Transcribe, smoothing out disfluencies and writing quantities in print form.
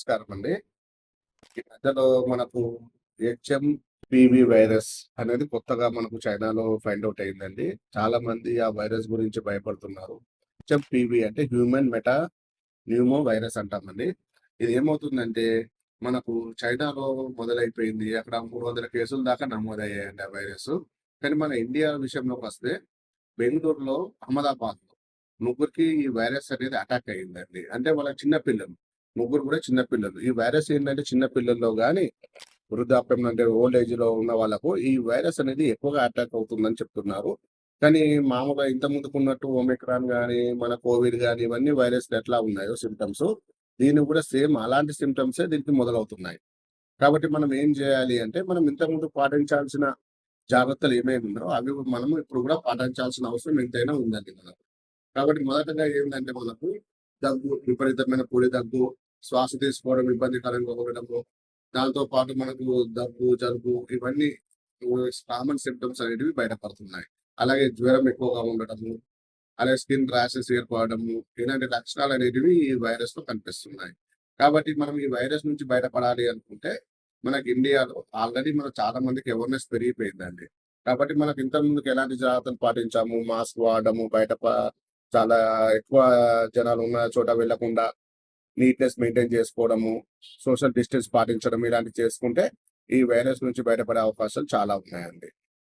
నమస్కారం అండి. ఈ మధ్యలో మనకు హెచ్ఎంపివి వైరస్ అనేది కొత్తగా మనకు చైనాలో ఫైండ్ ఔట్ అయిందండి. చాలా మంది ఆ వైరస్ గురించి భయపడుతున్నారు. హెచ్ఎంపివి అంటే హ్యూమన్ మెటా న్యూమో వైరస్ అంటామండి. ఇది ఏమవుతుందంటే మనకు చైనాలో మొదలైపోయింది. అక్కడ 300 కేసుల దాకా నమోదయ్యాయండి ఆ వైరస్. కానీ మన ఇండియా విషయంలోకి వస్తే బెంగుళూరులో, అహ్మదాబాద్‌లో ముగ్గురికి ఈ వైరస్ అనేది అటాక్ అయిందండి. అంటే వాళ్ళ చిన్న పిల్లలు. ముగ్గురు కూడా చిన్న పిల్లలు. ఈ వైరస్ ఏంటంటే చిన్న పిల్లల్లో గాని, వృద్ధాప్యం అంటే ఓల్డ్ ఏజ్‌లో ఉన్న వాళ్ళకు ఈ వైరస్ అనేది ఎక్కువగా అటాక్ అవుతుందని చెప్తున్నారు. కానీ మామూలుగా ఇంతకుముందుకున్నట్టు ఒమిక్రాన్ గాని, మన కోవిడ్ గాని ఇవన్నీ వైరస్‌లు ఎట్లా ఉన్నాయో సింప్టమ్స్ దీనికి కూడా సేమ్ అలాంటి సింప్టమ్సే దీనికి మొదలవుతున్నాయి. కాబట్టి మనం ఏం చేయాలి అంటే, మనం ఇంతకుముందు పాటించాల్సిన జాగ్రత్తలు ఏమేమి ఉన్నాయో అవి మనము ఇప్పుడు కూడా పాటించాల్సిన అవసరం ఎంతైనా ఉందండి మనకు. కాబట్టి మొదటగా ఏందంటే మనకు దగ్గు, విపరీతమైన పొడి దగ్గు, శ్వాస తీసుకోవడం ఇబ్బందికరంగా ఉండడము, దాంతో పాటు మనకు దగ్గు, జలుబు ఇవన్నీ కామన్ సింప్టమ్స్ అనేటివి బయటపడుతున్నాయి. అలాగే జ్వరం ఎక్కువగా ఉండడము, అలాగే స్కిన్ ర్యాషెస్ ఏర్పడము, ఇలాంటి లక్షణాలు అనేటివి ఈ వైరస్‌లో కనిపిస్తున్నాయి. కాబట్టి మనం ఈ వైరస్ నుంచి బయటపడాలి అనుకుంటే, మనకి ఇండియాలో ఆల్రెడీ మన చాలా మందికి అవేర్‌నెస్ పెరిగిపోయిందండి. కాబట్టి మనకు ఇంతకు ముందుకు ఎలాంటి జాగ్రత్తలు పాటించాము, మాస్క్ వాడడము, బయట చాలా ఎక్కువ జనాలు ఉన్న చోట వెళ్ళకుండా నీట్‌నెస్ మెయింటైన్ చేసుకోవడము, సోషల్ డిస్టెన్స్ పాటించడం ఇలాంటివి చేసుకుంటే, ఈ వైరస్ నుంచి బయటపడే అవకాశాలు చాలా ఉన్నాయండి.